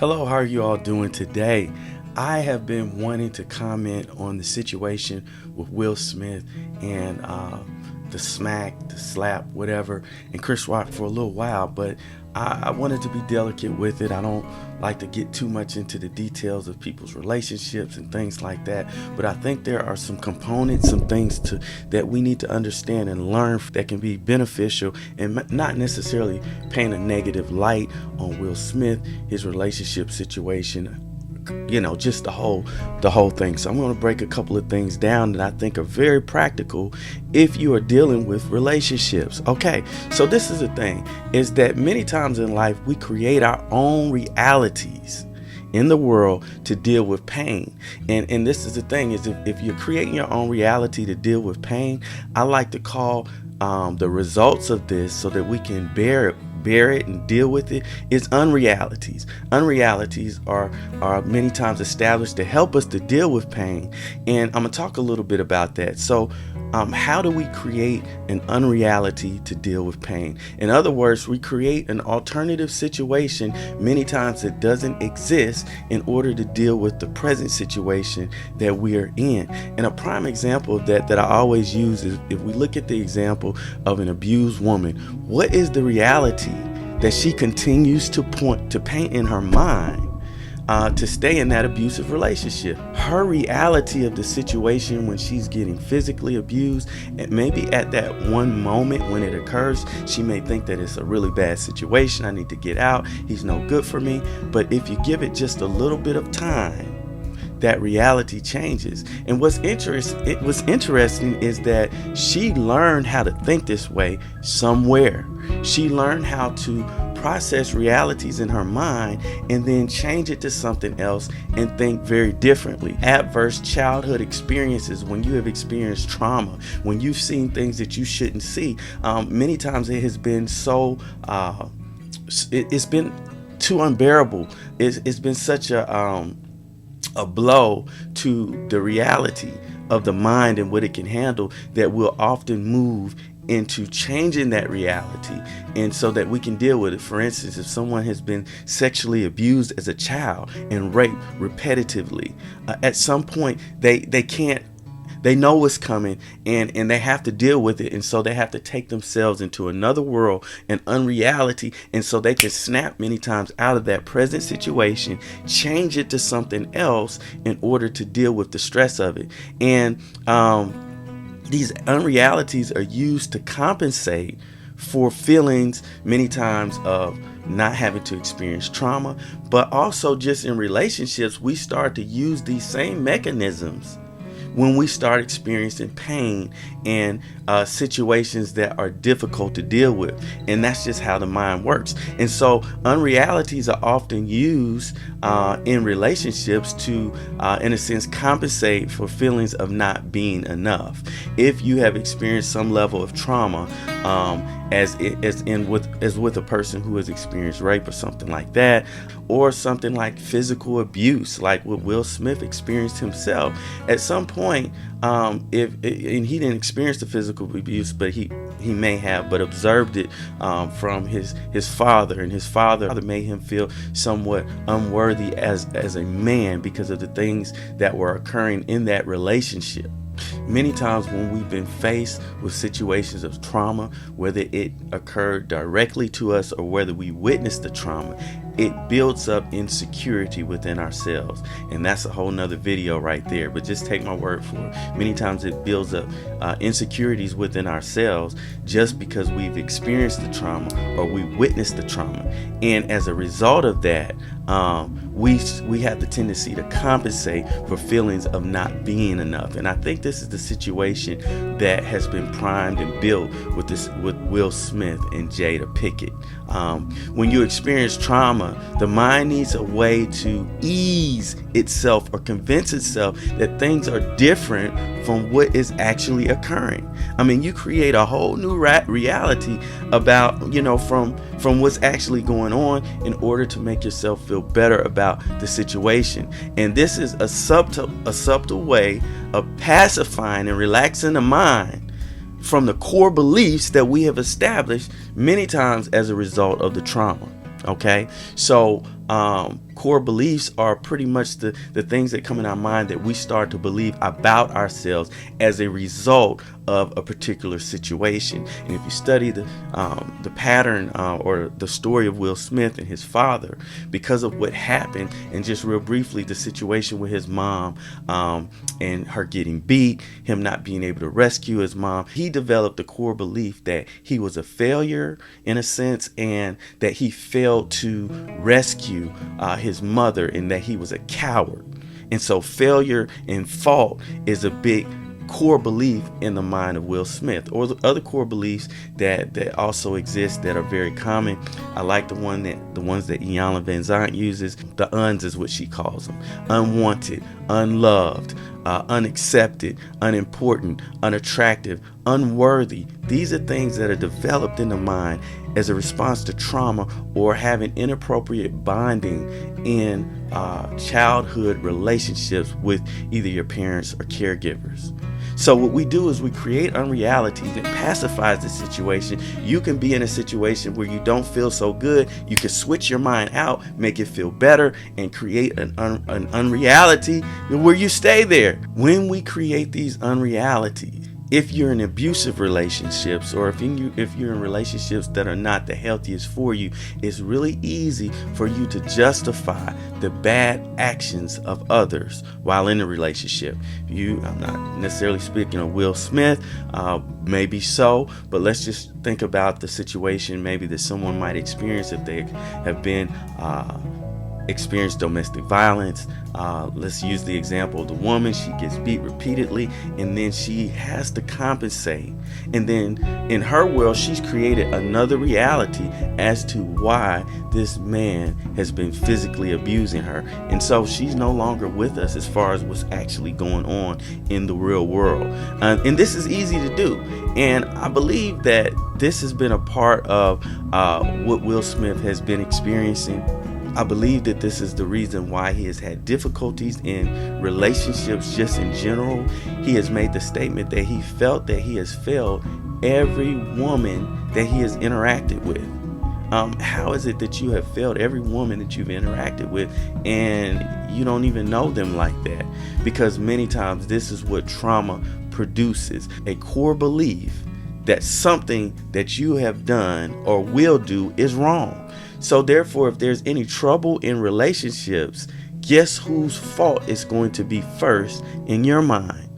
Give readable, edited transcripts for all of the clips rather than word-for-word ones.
Hello, how are you all doing today? I have been wanting to comment on the situation with Will Smith and the smack, the slap, whatever, and Chris Rock for a little while, but I wanted to be delicate with it. I don't like to get too much into the details of people's relationships and things like that, but I think there are some components, some things that we need to understand and learn that can be beneficial and not necessarily paint a negative light on Will Smith, his relationship situation, just the whole thing. So I'm going to break a couple of things down that I think are very practical if you are dealing with relationships. Okay, so this is the thing, is that many times in life we create our own realities in the world to deal with pain. And this is the thing, is if you're creating your own reality to deal with pain, I like to call the results of this, so that we can bear it and deal with it, is unrealities. Unrealities are many times established to help us to deal with pain, and I'm gonna talk a little bit about that. So how do we create an unreality to deal with pain? In other words, we create an alternative situation many times that doesn't exist in order to deal with the present situation that we are in. And a prime example of that I always use is, if we look at the example of an abused woman, what is the reality that she continues to paint in her mind to stay in that abusive relationship? Her reality of the situation when she's getting physically abused, and maybe at that one moment when it occurs, she may think that it's a really bad situation. I need to get out. He's no good for me. But if you give it just a little bit of time, that reality changes. And what's interesting is that she learned how to think this way somewhere. She learned how to process realities in her mind and then change it to something else and think very differently. Adverse childhood experiences, when you have experienced trauma, when you've seen things that you shouldn't see, many times it has been it's been too unbearable. It's been such a blow to the reality of the mind and what it can handle, that we'll often move into changing that reality, and so that we can deal with it. For instance, if someone has been sexually abused as a child and raped repetitively, at some point they know what's coming, and they have to deal with it, and so they have to take themselves into another world, an unreality, and so they can snap many times out of that present situation, change it to something else in order to deal with the stress of it. And these unrealities are used to compensate for feelings many times of not having to experience trauma, but also just in relationships, we start to use these same mechanisms when we start experiencing pain and situations that are difficult to deal with. And that's just how the mind works. And so unrealities are often used in relationships to, in a sense, compensate for feelings of not being enough. If you have experienced some level of trauma, as with a person who has experienced rape or something like that, or something like physical abuse, like what Will Smith experienced himself, at some point, and he didn't experience the physical abuse, but he may have, but observed it from his father, and his father made him feel somewhat unworthy as a man because of the things that were occurring in that relationship. Many times when we've been faced with situations of trauma, whether it occurred directly to us or whether we witnessed the trauma, it builds up insecurity within ourselves. And that's a whole nother video right there, but just take my word for it. Many times it builds up insecurities within ourselves just because we've experienced the trauma or we witnessed the trauma. And as a result of that, we have the tendency to compensate for feelings of not being enough. And I think this is the situation that has been primed and built with Will Smith and Jada Pickett. When you experience trauma, the mind needs a way to ease itself or convince itself that things are different from what is actually occurring. I mean, you create a whole new reality about, from what's actually going on in order to make yourself feel better about the situation. And this is a subtle way of pacifying and relaxing the mind from the core beliefs that we have established many times as a result of the trauma. Okay, so Core beliefs are pretty much the things that come in our mind that we start to believe about ourselves as a result of a particular situation. And if you study the pattern or the story of Will Smith and his father, because of what happened, and just real briefly, the situation with his mom and her getting beat, him not being able to rescue his mom, he developed a core belief that he was a failure in a sense, and that he failed to rescue his mother, and that he was a coward. And so failure and fault is a big core belief in the mind of Will Smith. Or the other core beliefs that also exist that are very common. I like the ones that Iyanla Vanzant uses. The uns is what she calls them: unwanted, unloved, unaccepted, unimportant, unattractive, unworthy. These are things that are developed in the mind as a response to trauma or having inappropriate bonding in childhood relationships with either your parents or caregivers. So what we do is we create unrealities that pacifies the situation. You can be in a situation where you don't feel so good. You can switch your mind out, make it feel better, and create an unreality where you stay there. When we create these unrealities, if you're in abusive relationships, or if you're in relationships that are not the healthiest for you, it's really easy for you to justify the bad actions of others while in a relationship. I'm not necessarily speaking of Will Smith, maybe so, but let's just think about the situation maybe that someone might experience if they have been experienced domestic violence. Let's use the example of the woman. She gets beat repeatedly, and then she has to compensate. And then in her world, she's created another reality as to why this man has been physically abusing her. And so she's no longer with us as far as what's actually going on in the real world. And this is easy to do. And I believe that this has been a part of what Will Smith has been experiencing. I believe that this is the reason why he has had difficulties in relationships just in general. He has made the statement that he felt that he has failed every woman that he has interacted with. How is it that you have failed every woman that you've interacted with and you don't even know them like that? Because many times this is what trauma produces, a core belief that something that you have done or will do is wrong. So therefore, if there's any trouble in relationships, guess whose fault is going to be first in your mind?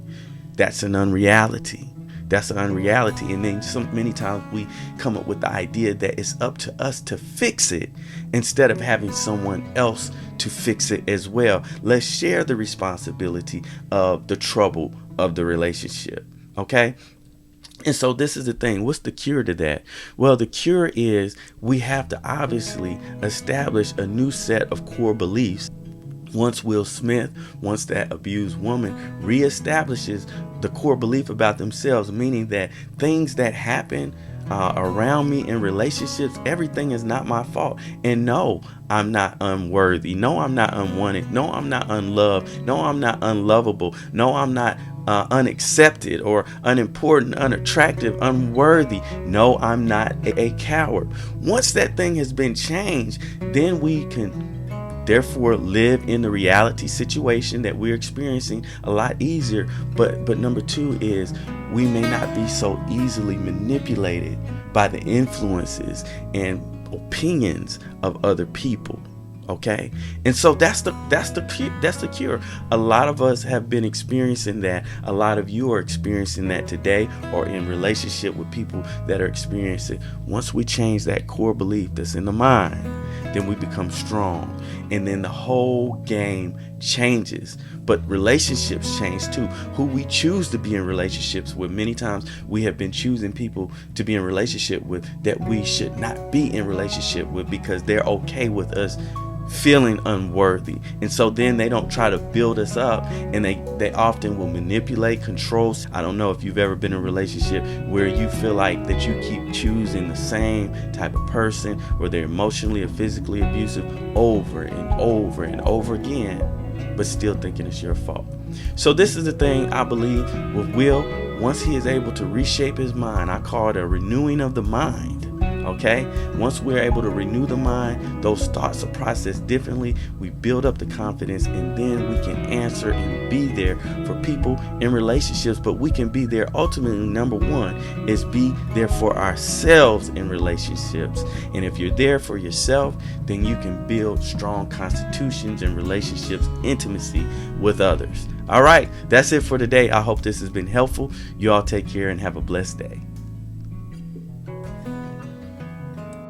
That's an unreality. That's an unreality. And then many times we come up with the idea that it's up to us to fix it instead of having someone else to fix it as well. Let's share the responsibility of the trouble of the relationship. Okay? And so this is the thing. What's the cure to that? Well, the cure is we have to obviously establish a new set of core beliefs. Once Will Smith, once that abused woman reestablishes the core belief about themselves, meaning that things that happen around me in relationships, everything is not my fault. And no, I'm not unworthy. No, I'm not unwanted. No, I'm not unloved. No, I'm not unlovable. No, I'm not unaccepted or unimportant, unattractive, unworthy. No, I'm not a coward. Once that thing has been changed, then we can therefore live in the reality situation that we're experiencing a lot easier. But number two is we may not be so easily manipulated by the influences and opinions of other people. Okay, and so that's the cure. A lot of us have been experiencing that. A lot of you are experiencing that today, or in relationship with people that are experiencing it. Once we change that core belief that's in the mind, then we become strong, and then the whole game changes. But relationships change too. Who we choose to be in relationships with. Many times we have been choosing people to be in relationship with that we should not be in relationship with because they're okay with us feeling unworthy. And so then they don't try to build us up, and they often will manipulate, control. I don't know if you've ever been in a relationship where you feel like that you keep choosing the same type of person, where they're emotionally or physically abusive over and over and over again, but still thinking it's your fault. So this is the thing I believe with Will. Once he is able to reshape his mind, I call it a renewing of the mind. Okay? Once we're able to renew the mind, those thoughts are processed differently. We build up the confidence, and then we can answer and be there for people in relationships. But we can be there ultimately, number one, is be there for ourselves in relationships. And if you're there for yourself, then you can build strong constitutions and relationships, intimacy with others. All right, that's it for today. I hope this has been helpful. You all take care and have a blessed day.